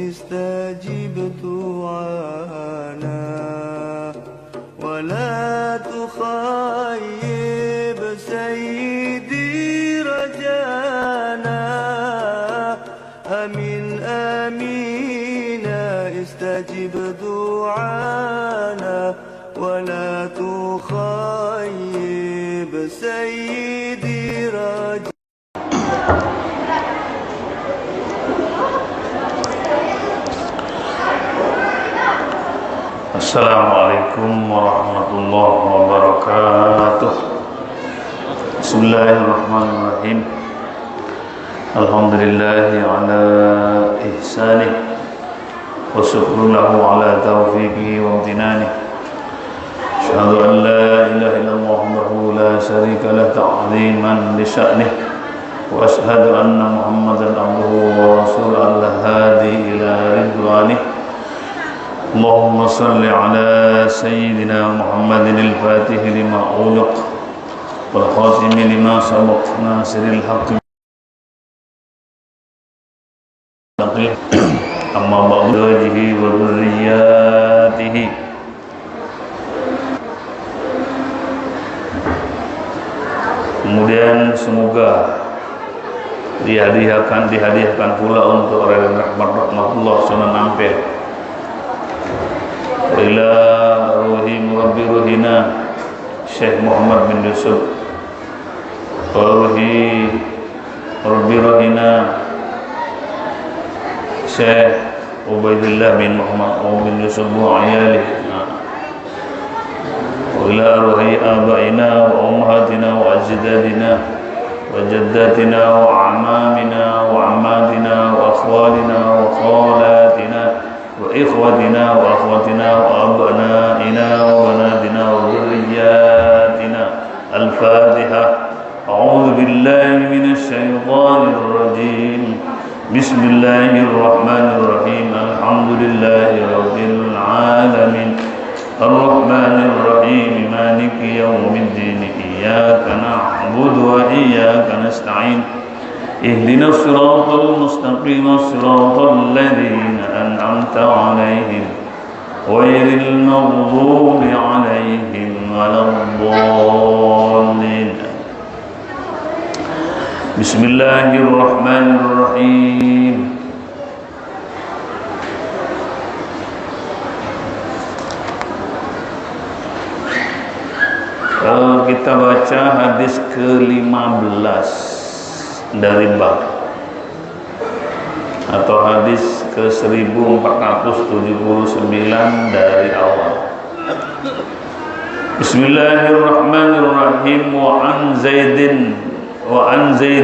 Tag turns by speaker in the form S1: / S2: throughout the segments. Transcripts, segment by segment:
S1: استجب دعانا ولا تخيب سيدي رجانا آمين آمين استجب دعانا ولا تخيب سيدي رجانا.
S2: Assalamualaikum warahmatullahi wabarakatuh. Bismillahirrahmanirrahim. Alhamdulillahi ala ihsanih wa syukru lahu ala taufiqihi wa amtinanih. Asyhadu an la ilaha illallah wahdahu la syarika lah ta'ziman li sya'nih wa asyhadu anna Muhammadan abduhu wa rasuluhu al-hadi ila ridwanih. اللهم صل على سيدنا محمد الفاتح لما أغلق والخاتم لما سبق ناصر الحق أما بعد وجهه وذرياته. Kemudian semoga dihadiahkan pula untuk orang rahmatullah sunan ampel ila ruhi murabbi ruhina Syekh Muhammad bin Yusuf wa ruhi murabbi ruhina Syekh Ubaidillah bin Muhammad bin Yusuf wa ayalih wa ila ruhi abaina wa ummahatina wa ajdadina wa jaddatina wa amamina wa ammatina wa akhwalina wa khalatina wa ikhwatina wa akhwatina wa abnaina wa banatina wa dhurriyyatina. Al-Fatiha. A'udzu billahi minasy syaithanir rajim. Bismillahirrahmanirrahim. Alhamdulillahi rabbil alamin. Ar-Rahmanir Rahim. Maliki yaumiddin. Iyyaka na'budu wa iyyaka nasta'in. اهدنا الصراط المستقيم صراط الذين أنعمت عليهم غير المغضوب عليهم ولا الضالين. بسم الله الرحمن الرحيم. Kita baca hadis ke-15 dari bab atau hadis ke 1479 dari awal. Bismillahirrahmanirrahim. Wa an Zaid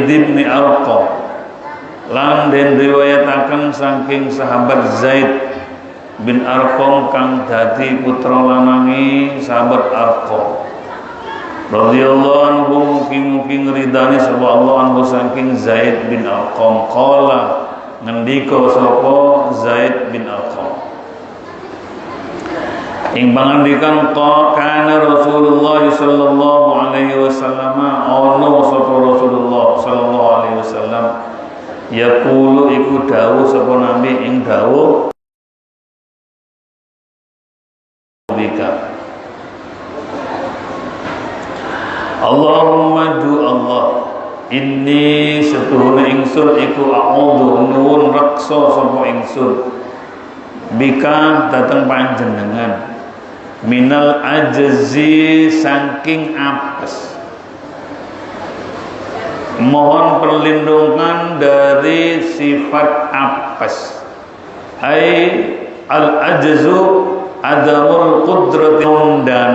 S2: bin Arqam, lan den riwayataken saking sahabat Zaid bin Arqam kang dadi putra lanangi sahabat Arqam radhiyallahu anhu, mugi-mugi ngridani sapa Allah anhu saking Zaid bin Arqam. Qala, ngendika sapa Zaid bin Arqam, ing pangandikan kana Rasulullah sallallahu alaihi wasallam, ana sapa Rasulullah sallallahu alaihi wasallam, yaqulu iku dawuh sapa nabi ing dawuh bika, Allahumma du Allah, inni setuhuna ingsun iku a'udzu nuwun reksa sapa ingsun bika dateng panjenengan minal ajzi saking apes, mohon perlindungan dari sifat apes. Ai al ajzu adamul qudrati,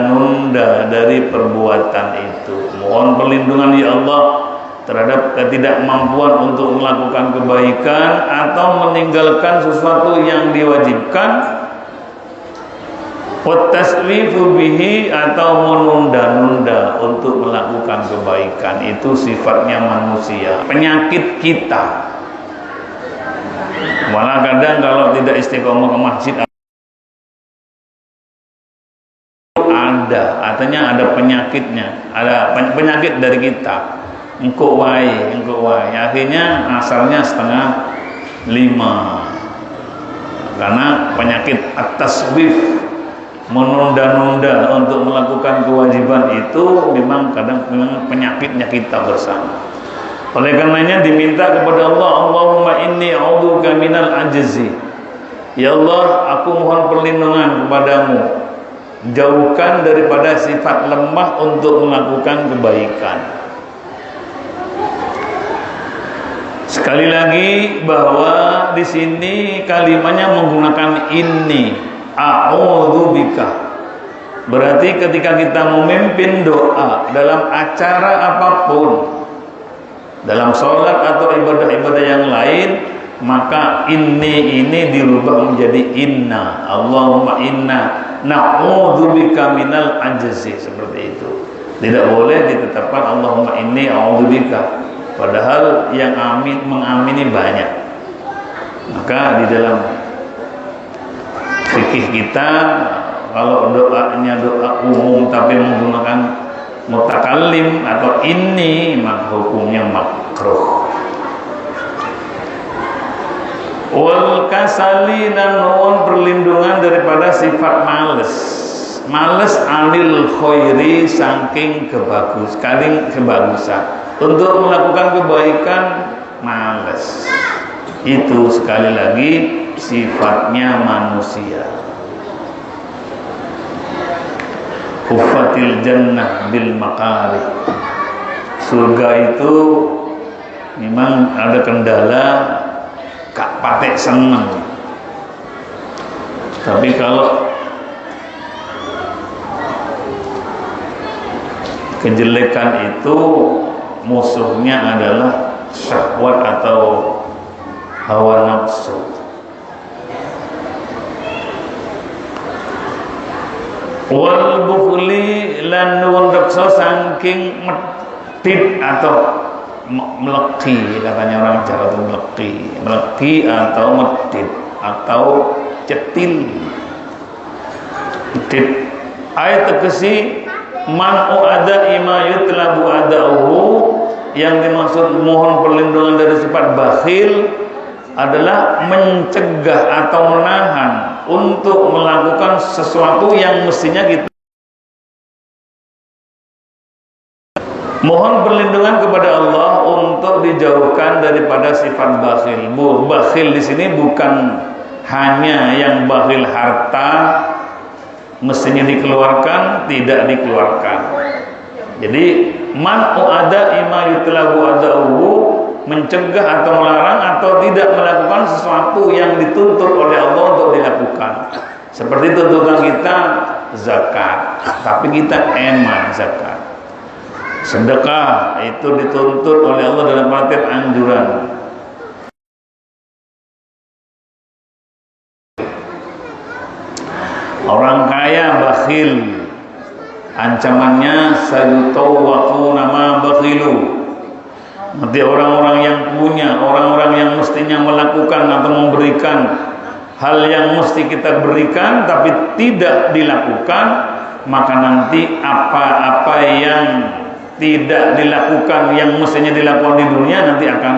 S2: nunda dari perbuatan itu. Mohon perlindungan ya Allah terhadap ketidakmampuan untuk melakukan kebaikan atau meninggalkan sesuatu yang diwajibkan. Wa taswifu bihi, atau menunda-nunda untuk melakukan kebaikan. Itu sifatnya manusia, penyakit kita. Malah kadang kalau tidak istiqomah ke masjid artinya ada penyakitnya, ada penyakit dari kita. Engkau wae, akhirnya asalnya setengah Karena penyakit at-taswif, menunda-nunda untuk melakukan kewajiban itu memang penyakitnya kita bersama. Oleh karenanya diminta kepada Allah, Allahumma inni a'udzubika minal ajzi. Ya Allah, aku mohon perlindungan kepadamu, jauhkan daripada sifat lemah untuk melakukan kebaikan. Sekali lagi bahwa di sini kalimatnya menggunakan inni, a'udzubika. Berarti ketika kita memimpin doa dalam acara apapun, dalam sholat atau ibadah-ibadah yang lain, maka ini dirubah menjadi inna. Allahumma inna na'udzubika minal ajzi, seperti itu. Tidak boleh ditetapkan Allahumma inni a'udzubika, padahal yang mengamini banyak. Maka di dalam fikih kita, kalau doanya doa umum tapi menggunakan mutakallim atau ini, maka hukumnya makruh. Wal kasali, dan mohon perlindungan daripada sifat males. Males anil khairi, saking kebagusan. Untuk melakukan kebaikan males. Itu sekali lagi sifatnya manusia. Hufatil jannah bil makarih. Surga itu memang ada kendala, gak patek seneng. Tapi kalau kejelekan itu musuhnya adalah syahwat atau hawa nafsu. Wal bukhli, lan nuwun reksa saking medhit atau meleki, katanya orang Jawa itu meleki atau medhit atau cetil. Medhit ayat tegesi man'u ada ima yutlabu ada'uhu, yang dimaksud mohon perlindungan dari sifat bakhil adalah mencegah atau menahan untuk melakukan sesuatu yang mestinya kita mohon perlindungan kepada Allah untuk dijauhkan daripada sifat bakhil. Bakhil di sini bukan hanya yang bakhil harta, mestinya dikeluarkan tidak dikeluarkan. Jadi man'u ada ima yutlabu ada'uhu, mencegah atau melarang atau tidak melakukan sesuatu yang dituntut oleh Allah untuk dilakukan. Seperti tuntutan kita zakat, tapi kita eman zakat. Sedekah itu dituntut oleh Allah dalam artian anjuran. Orang kaya bakhil, ancamannya sayutawwaquna ma bakhilu. Nanti orang-orang yang punya, orang-orang yang mestinya melakukan atau memberikan hal yang mesti kita berikan tapi tidak dilakukan, maka nanti apa-apa yang tidak dilakukan yang mestinya dilakukan di dunia nanti akan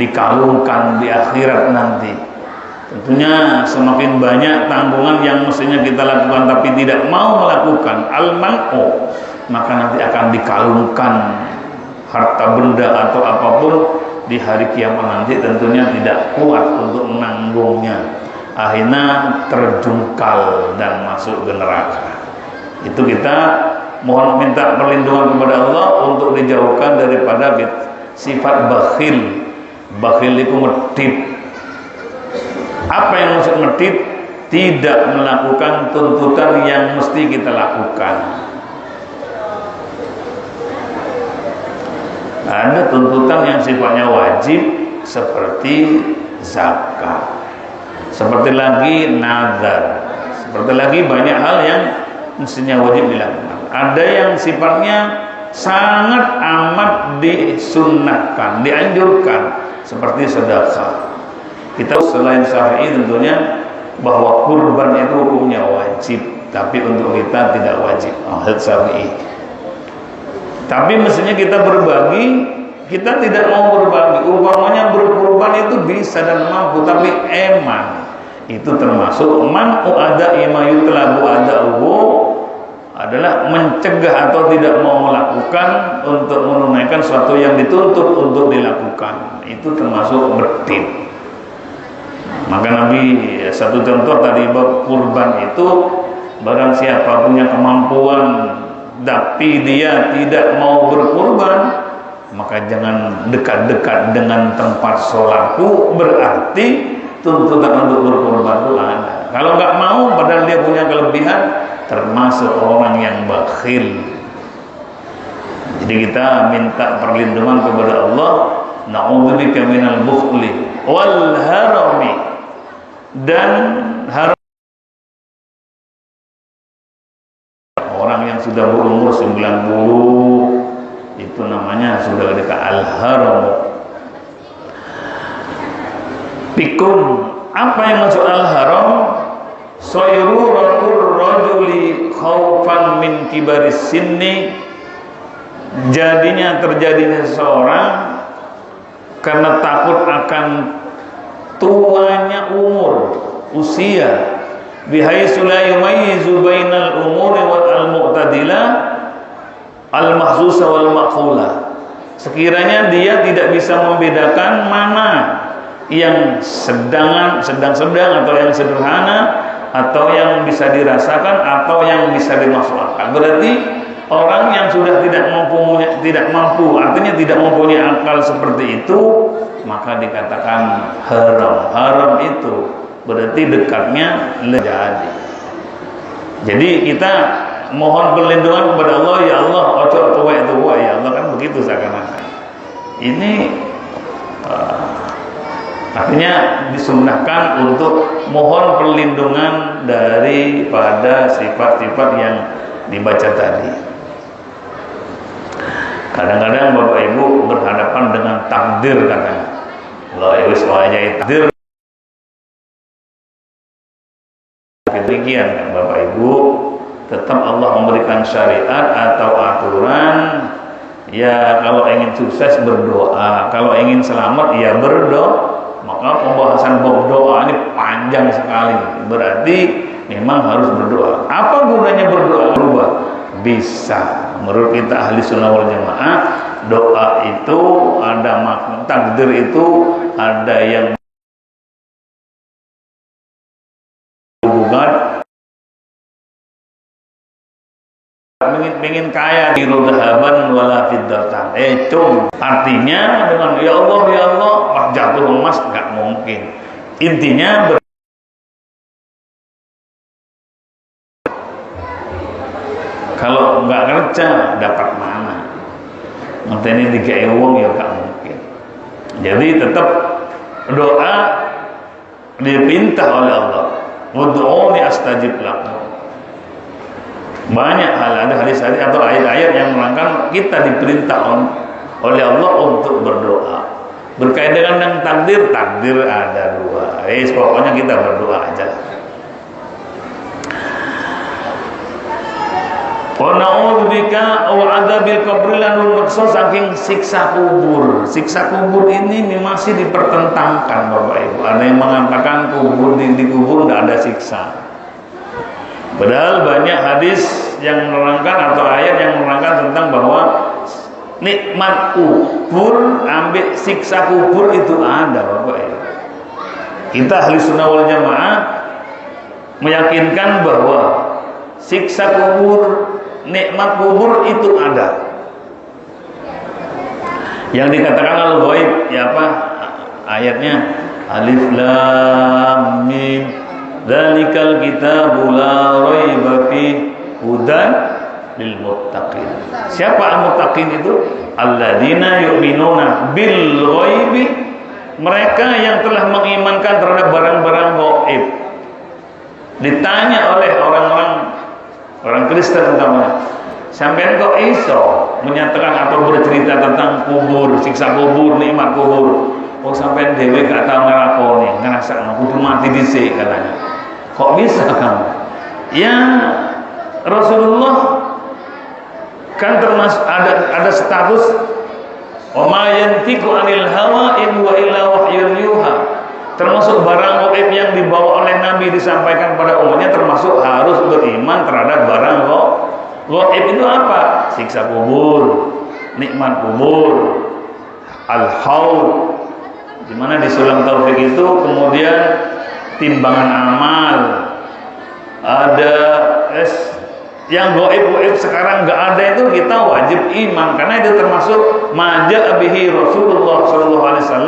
S2: dikalungkan di akhirat nanti. Tentunya semakin banyak tanggungan yang mestinya kita lakukan tapi tidak mau melakukan, al-man'u, maka nanti akan dikalungkan harta benda atau apapun di hari kiamat nanti, tentunya tidak kuat untuk menanggungnya, akhirnya terjungkal dan masuk ke neraka. Itu kita mohon minta perlindungan kepada Allah untuk dijauhkan daripada sifat bakhil. Bakhil itu medhit. Apa yang maksud medhit? Tidak melakukan tuntutan yang mesti kita lakukan. Ada tuntutan yang sifatnya wajib seperti zakat, seperti lagi nazar, seperti lagi banyak hal yang mestinya wajib dilakukan. Ada yang sifatnya sangat amat disunnahkan, dianjurkan, seperti sedekah. Kita selain syar'i tentunya bahwa kurban itu hukumnya wajib, tapi untuk kita tidak wajib, syar'i. Tapi mestinya kita berbagi kita tidak mau berbagi. Umpamanya berkorban itu bisa dan mampu, tapi eman itu termasuk man'u ada'i ma yutlabu ada'uhu, adalah mencegah atau tidak mau melakukan untuk menunaikan sesuatu yang dituntut untuk dilakukan. Itu termasuk bertin. Maka Nabi satu contoh tadi bab kurban itu, barang siapa punya kemampuan tapi dia tidak mau berkurban, maka jangan dekat-dekat dengan tempat sholatku, berarti tuntutan untuk berkorban itu ada. Kalau nggak mau padahal dia punya kelebihan, termasuk orang yang bakhil. Jadi kita minta perlindungan kepada Allah, na'udzubika minal bukhli wal harami, dan haram. Orang yang sudah berumur 90 itu namanya sudah dekat al-haram. Pikun, apa yang masuk al-haram? Sayruratul rajuli khaufan min kibaris sinni, terjadinya seseorang karena takut akan tuanya umur, usia, bihaitsu la yumayyizu bainal umuri wal mu'tadilah al-mahzusa wal maqula. Sekiranya dia tidak bisa membedakan mana yang sedang atau yang sederhana, atau yang bisa dirasakan atau yang bisa dimasukkan. Berarti orang yang sudah tidak mampu, artinya tidak mempunyai akal seperti itu, maka dikatakan haram. Haram itu berarti dekatnya jadi. Jadi kita mohon perlindungan kepada Allah, ya Allah, ojo tua itu ya Allah, kan begitu seakan-akan. Ini artinya disunnahkan untuk mohon perlindungan daripada sifat-sifat yang dibaca tadi. Kadang-kadang Bapak Ibu berhadapan dengan takdir, katanya. Allah ya takdir. Demikian kan Bapak Ibu, tetap Allah memberikan syariat atau aturan. Ya, kalau ingin sukses berdoa, kalau ingin selamat ya berdoa. Maka pembahasan bab doa ini panjang sekali. Berarti memang harus berdoa. Apa gunanya berdoa? Berubah bisa. Menurut kita ahli sunnah wal jamaah, doa itu ada makna, takdir itu ada yang hubungan ingin kaya di rodahaban wala fiddatan. Artinya dengan ya Allah jatuh emas nggak mungkin. Intinya kalau nggak kerja dapat mana? Nanti ini dikai uang ya nggak mungkin. Jadi tetap doa dipinta oleh Allah. Ud'uni astajib lakum. Banyak hal, ada hadis-hadis atau ayat-ayat yang menerangkan kita diperintah oleh Allah untuk berdoa. Berkaitan dengan takdir ada dua. Pokoknya kita berdoa aja. Wa na'udzubika wa adzabil qabri lanul maqsud, saking siksa kubur. Siksa kubur ini masih dipertentangkan Bapak Ibu. Ada yang mengatakan kubur di kubur tidak ada siksa. Padahal banyak hadis yang menerangkan atau ayat yang menerangkan tentang bahwa nikmat kubur, ambil siksa kubur itu ada Bapak Ibu. Kita ahli sunnah wal jamaah meyakinkan bahwa siksa kubur, nikmat kubur itu ada. Yang dikatakan al-ghaib ya apa ayatnya? Alif lam mim dzalikal kitabu la raiba fi hudan lil muttaqin. Siapa al-muttaqin itu? Alladzina yu'minuna bil ghaibi, mereka yang telah mengimankan terhadap barang-barang gaib. Ditanya oleh orang Kristen utamanya, sampean kok iso menyatakan atau bercerita tentang kubur, siksa kubur, nikmat kubur? Oh sampean dhewe gak tau nglakoni, ngrasakno kudu mati dhisik katanya. Kok bisa kamu? Ya Rasulullah kan termasuk ada status Wa ma yantiqu 'anil hawa in huwa illa wahyun yuha. Termasuk barang gaib yang dibawa oleh Nabi disampaikan pada umatnya, termasuk harus beriman terhadap barang gaib. Itu apa? Siksa kubur, nikmat kubur, al-haud, di mana di Sulam Taufik itu kemudian timbangan amal, ada yang gaib sekarang nggak ada, itu kita wajib iman karena itu termasuk maja bihi Rasulullah SAW,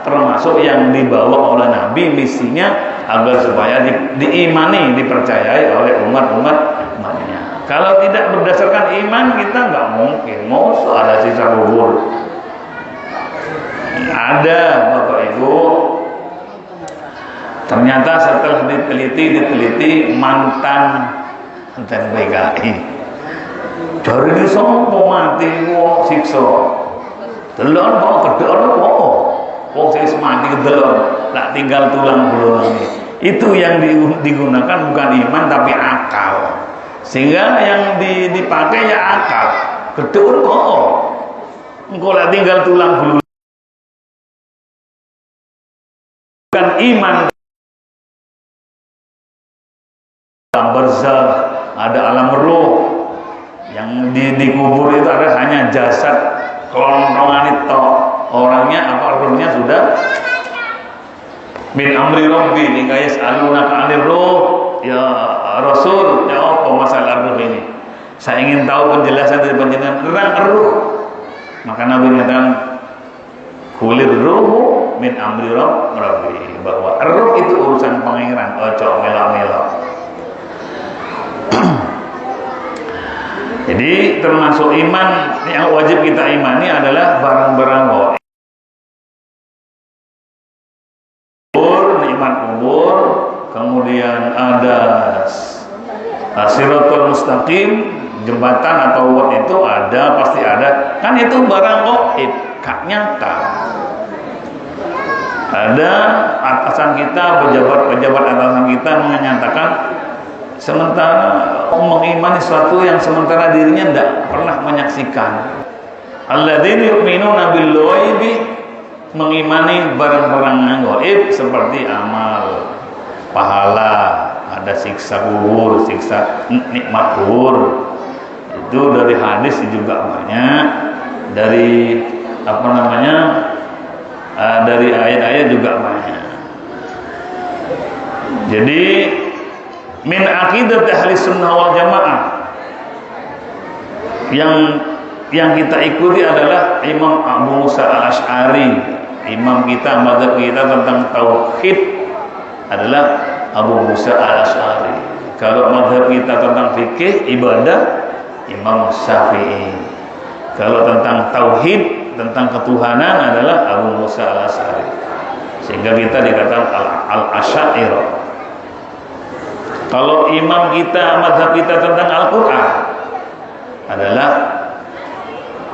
S2: termasuk yang dibawa oleh Nabi, misinya agar supaya diimani, dipercayai oleh umatnya. Kalau tidak berdasarkan iman, kita nggak mungkin mau ada sisa kubur. Ada Bapak Ibu, ternyata setelah diteliti mantan PKI dari ini semua mati wong siksa delon kok kedon kok wong sing mati delon tak tinggal tulang belulang. Itu yang digunakan bukan iman tapi akal, sehingga yang dipakai ya akal. Kedon kok engko lek tinggal tulang belulang, bukan iman. Alam barzakh, ada alam ruh, yang dikubur itu ada hanya jasad kelontongan itu, orangnya apa ruhnya sudah min amri rabbi hingga yas'alunaka 'anir ruh. Ya Rasul, ya apa masalah ruh ini? Saya ingin tahu penjelasan dari panjenengan tentang ruh. Maka Nabi mengatakan kulir ruh min amri rabbi, bahwa ruh itu urusan pangeran, ojo melo-melo. Jadi termasuk iman yang wajib kita imani adalah barang-barang gaib. Nikmat kubur, kemudian ada Siratul Mustaqim, jembatan atau wad itu ada, pasti ada. Kan itu barang gaib, gak nyata. Ada atasan kita, pejabat atasan kita menyatakan, sementara mengimani sesuatu yang sementara dirinya tidak pernah menyaksikan. Alladzina yu'minuna bil ghaibi, mengimani barang-barang gaib seperti amal, pahala, ada siksa kubur, siksa nikmat kubur. Itu dari hadis juga banyak, dari dari ayat-ayat juga banyak. Jadi min aqidat ahli sunnah wal jamaah yang kita ikuti adalah Imam Abu Musa al-Ash'ari. Imam kita, mazhab kita tentang tauhid adalah Abu Musa al-Ash'ari. Kalau mazhab kita tentang fikih ibadah, Imam Syafi'i. Kalau tentang tauhid, tentang ketuhanan adalah Abu Musa al-Ash'ari. Sehingga kita dikatakan al-Asy'ariyah. Kalau imam kita, mazhab kita tentang Al-Quran adalah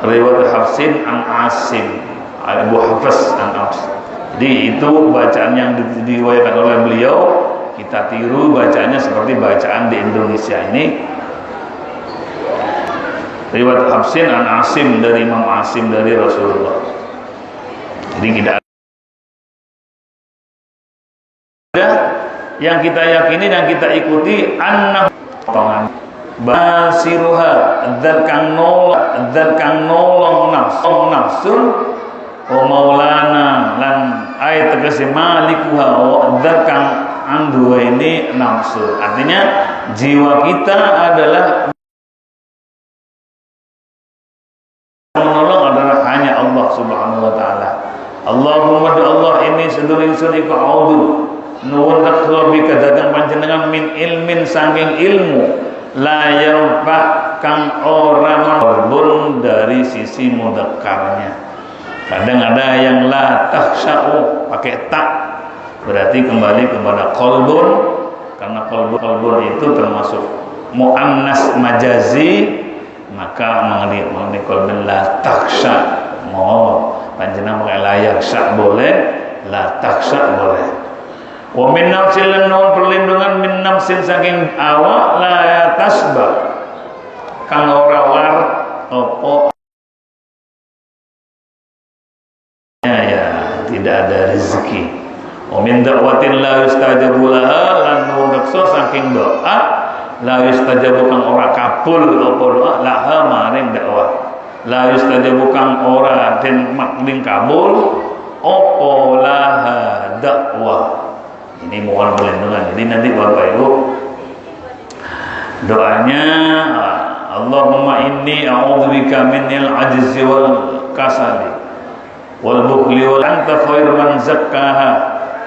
S2: riwayat Hafsin an Asim, Abu Hafs an Asim. Jadi itu bacaan yang diriwayatkan oleh beliau, kita tiru bacaannya seperti bacaan di Indonesia ini. Riwayat Hafsin an Asim dari Imam Asim dari Rasulullah. Jadi tidak ada yang kita yakini dan kita ikuti anna basiruha dzat kang nolong nafsun wa maulana lan ayat tegese malikuha wa dzat kang anduweni nafsu. Artinya jiwa kita adalah menolong adalah hanya Allah Subhanahu wa taala. Allahumma Allah ini sedulur ingsun iku a'udzu nuwun takhlobika datang panjenengan min ilmin saking ilmu la yanfa kang ora marbun dari sisi mudzakarnya. Kadang ada yang la takhsya'u pakai tak, berarti kembali kepada qalbun, karena qalbun itu termasuk muannas majazi, maka mengenai qalbun la takhsya, mau panjenengan pakai la yakhsha boleh, la takhsya boleh. Wa min nafsil nun perlindungan min nafsin saking awak la tasbah kang ora war apa ya tidak ada rezeki. Wa min da'watin la yustajabu laha, lan mundekso saking doa la yustajabu kang ora kabul apa doa laha maring dakwah. La yustajabu kang ora den makling kabul apa laha dakwah. Ini mohon perlindungan. Jadi nanti Bapak Ibu doanya Allahumma inni a'udzubika minil ajzi wal kasali wal bukhli wal anta khairu man zakkaha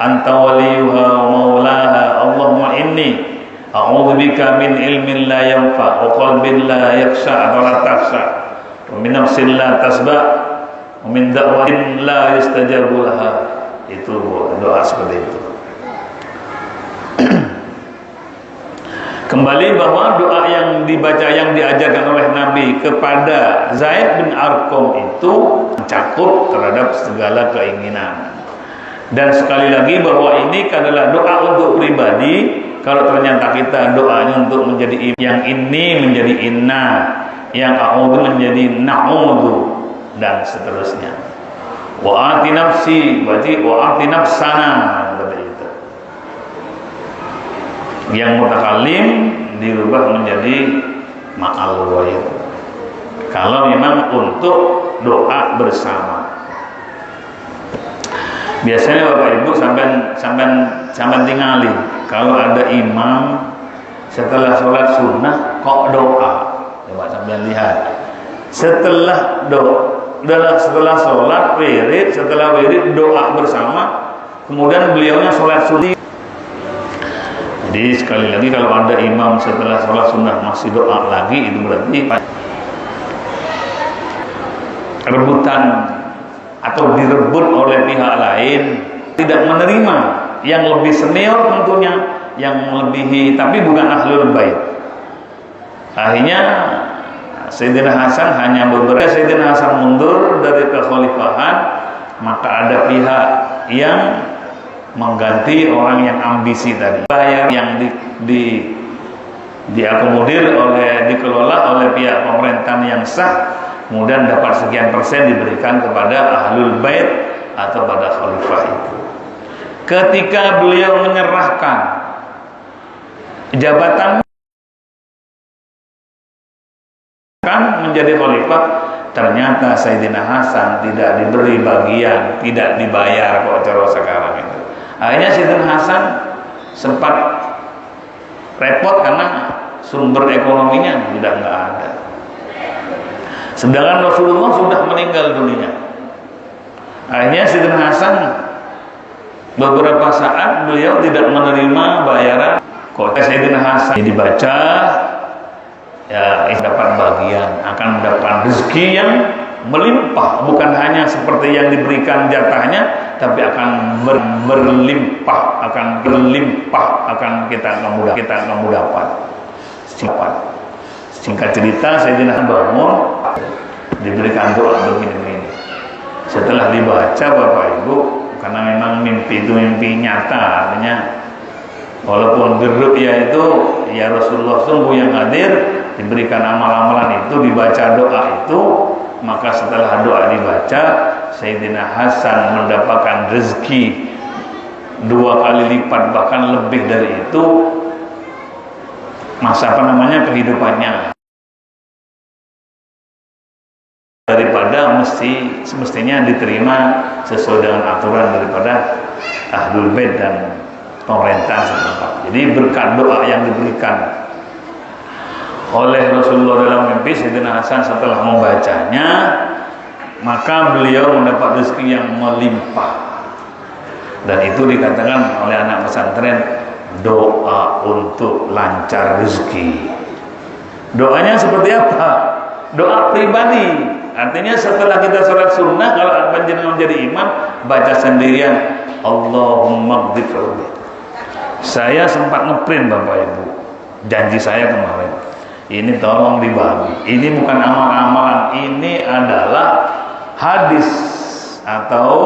S2: anta waliyuha wa maulaha. Allahumma inni a'udzubika min ilmin la yanfa wa qalbin la yakhsha wa la takhsha wa min nafsin la tasba wa min da'watin la yustajabu laha. Itu doa seperti itu. Kembali bahwa doa yang dibaca, yang diajarkan oleh Nabi kepada Zaid bin Arqam itu mencakup terhadap segala keinginan. Dan sekali lagi bahwa ini adalah doa untuk pribadi. Kalau ternyata kita doanya untuk menjadi yang ini menjadi inna, yang a'udzu menjadi na'udzu, dan seterusnya. Wa ati nafsi, berarti wa ati nafsana, seperti itu. Yang mutakallim dirubah menjadi ma'al ghaib. Kalau memang untuk doa bersama. Biasanya Bapak Ibu sampai tingali kalau ada imam setelah sholat sunnah kok doa. Coba sampai lihat. Setelah sholat wirid, setelah wirid doa bersama, kemudian beliaunya sholat sunnah. Jadi sekali lagi kalau ada imam setelah sholat sunnah masih doa lagi, itu berarti rebutan atau direbut oleh pihak lain, tidak menerima yang lebih senior tentunya, yang melebihi, tapi bukan ahlul bait. Akhirnya Sayyidina Hasan hanya beberapa, Sayyidina Hasan mundur dari kekhalifahan, maka ada pihak yang mengganti orang yang ambisi tadi, bayar yang diakomodir oleh, dikelola oleh pihak pemerintahan yang sah, kemudian dapat sekian persen diberikan kepada ahlul bait atau pada khalifah itu. Ketika beliau menyerahkan jabatan menjadi khalifah, ternyata Sayyidina Hasan tidak diberi bagian, tidak dibayar kok cara sekarang itu. Akhirnya Sayyidina Hasan sempat repot karena sumber ekonominya sudah nggak ada. Sedangkan Rasulullah sudah meninggal dunia. Akhirnya Sayyidina Hasan beberapa saat beliau tidak menerima bayaran. Kok Sayyidina Hasan dibaca, ya dapat bagian, akan mendapat rezeki yang melimpah, bukan hanya seperti yang diberikan jatahnya, tapi akan berlimpah, akan berlimpah, akan kita kamu dapat. Singkat cerita, Sayyidina bangun, diberikan doa begini-begini. Setelah dibaca Bapak Ibu, karena memang mimpi itu mimpi nyata, artinya walaupun berru'ya itu ya Rasulullah sungguh yang hadir, diberikan amal-amalan itu, dibaca doa itu, maka setelah doa dibaca, Sayyidina Hasan mendapatkan rezeki 2 kali lipat, bahkan lebih dari itu, masa kehidupannya, daripada semestinya diterima sesuai dengan aturan daripada ahlul bait dan pemerintah setempat. Jadi berkat doa yang diberikan oleh Rasulullah dalam mimpi, Sayyidina Hasan setelah membacanya, maka beliau mendapat rezeki yang melimpah. Dan itu dikatakan oleh anak pesantren doa untuk lancar rezeki. Doanya seperti apa? Doa pribadi. Artinya setelah kita sholat sunnah, kalau panjenengan menjadi imam, baca sendirian Allahumma ghfirli. Saya sempat ngeprint Bapak Ibu, janji saya kemarin, ini tolong dibagi. Ini bukan amal-amalan, ini adalah hadis atau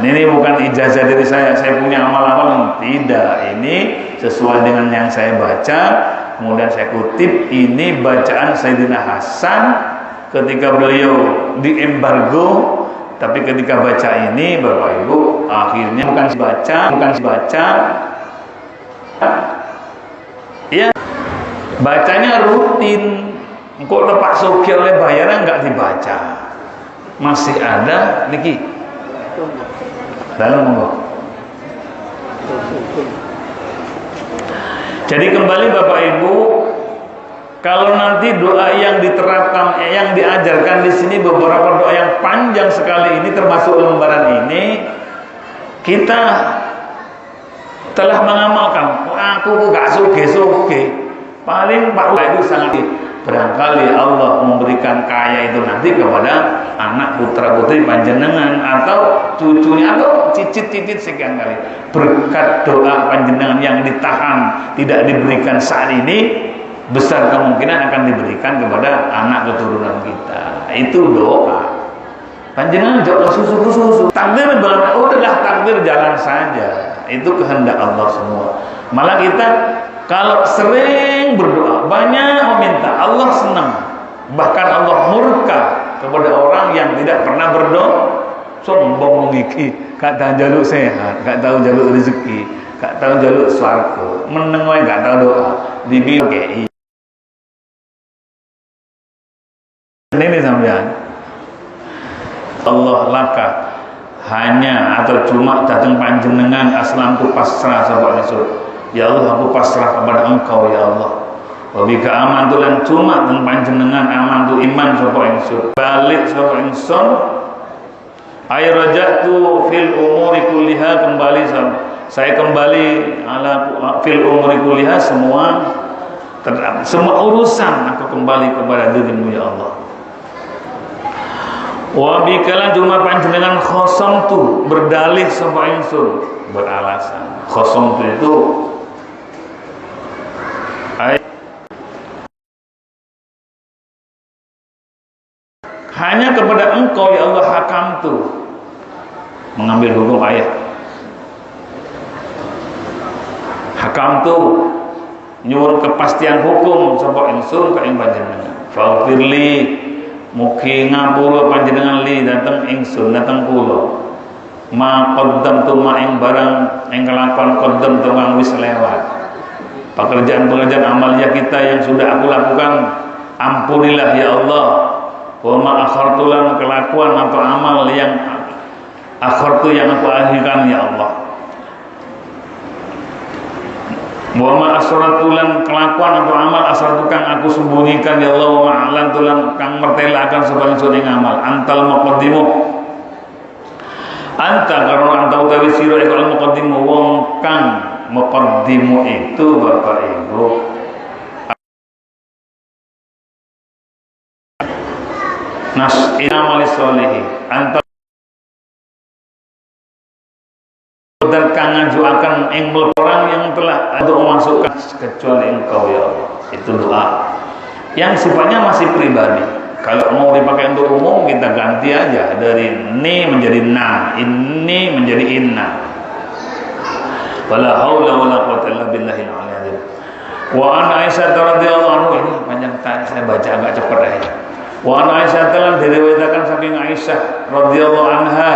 S2: ini bukan ijazah dari saya punya amal-amalan, tidak. Ini sesuai dengan yang saya baca, kemudian saya kutip. Ini bacaan Sayyidina Hasan ketika beliau diembargo, Tapi ketika baca ini Bapak Ibu akhirnya bukan dibaca ya, bacanya rutin. Kok lepak sogi oleh bayaran nggak dibaca, masih ada niki dalam monggo. Jadi kembali Bapak Ibu, kalau nanti doa yang diterapkan, yang diajarkan di sini beberapa doa yang panjang sekali ini, termasuk lembaran ini, kita telah mengamalkan. Aku gak suge-suge, paling Pak itu sangat barangkali Allah memberikan kaya itu nanti kepada anak putra putri panjenengan atau cucunya atau cicit-cicit sekian kali. Berkat doa panjenengan yang ditahan tidak diberikan saat ini, besar kemungkinan akan diberikan kepada anak keturunan kita. Itu doa. Panjenengan jangan susu. Takdir udahlah, takdir jalan saja. Itu kehendak Allah semua. Malah kita kalau sering berdoa, banyak meminta, Allah senang. Bahkan Allah murka kepada orang yang tidak pernah berdoa. Sombong ngiki, gak tahu jaluk sehat, gak tahu jaluk rezeki, gak tahu jaluk swarga, menengoy gak tahu doa, dibilang ini sampean Allah laka hanya atau cuma datang panjenengan aslamku pasrah sahabat Rasul. Ya Allah, aku pasrah kepada Engkau ya Allah. Wabika aman tulan cuma dan panjenengan aman tu iman sahabat Rasul. Balik sahabat Rasul. Ay raja'tu fil umuri kulliha, kembali saya kembali ala fil umuri kulliha, semua urusan aku kembali kepada dirimu ya Allah. Wa bikalan cuma panjenengan khosam tu berdalih sampai insun, beralasan. Khosam tu itu hanya kepada Engkau ya Allah hakam tu, mengambil hukum ayat. Hakam tu nyuruh kepastian hukum sampai insun ka ing panjenengan. Faghfirli, mugi ngapura panjenengan li dateng ingsun, dateng kula. Ma qaddamtu ma ing barang ing kelakuan qaddam tukang wis lewat. Pekerjaan-pekerjaan amalia kita yang sudah aku lakukan, ampunilah ya Allah. Wa ma akhartu lan kelakuan atau amal yang akhartu yang aku akhirkan ya Allah. Wa ma asrartu lan kelakuan atau amal asrartu kang aku sembunyikan ya Allah. Wa ma alantu lan kang mertelakan sebagian ing amal. Antal muqaddimu, anta karena anta utawi sira iku al muqaddimu, wong kang muqaddimu itu Bapak Ibu nas amali sholihi, anta dan kang ngajuaken ing orang yang telah untuk memasukkan kecuali Engkau ya Allah. Itu doa yang sifatnya masih pribadi. Kalau mau dipakai untuk umum kita ganti aja dari ni menjadi na, ini menjadi inna. Wala haula wala quwwata illa billahil aliyil. Wa an Aisyah radhiyallahu anha, ini panjang tadi saya baca agak cepat aja. Wa an Aisyah telah diriwayatkan saking Aisyah radhiyallahu anha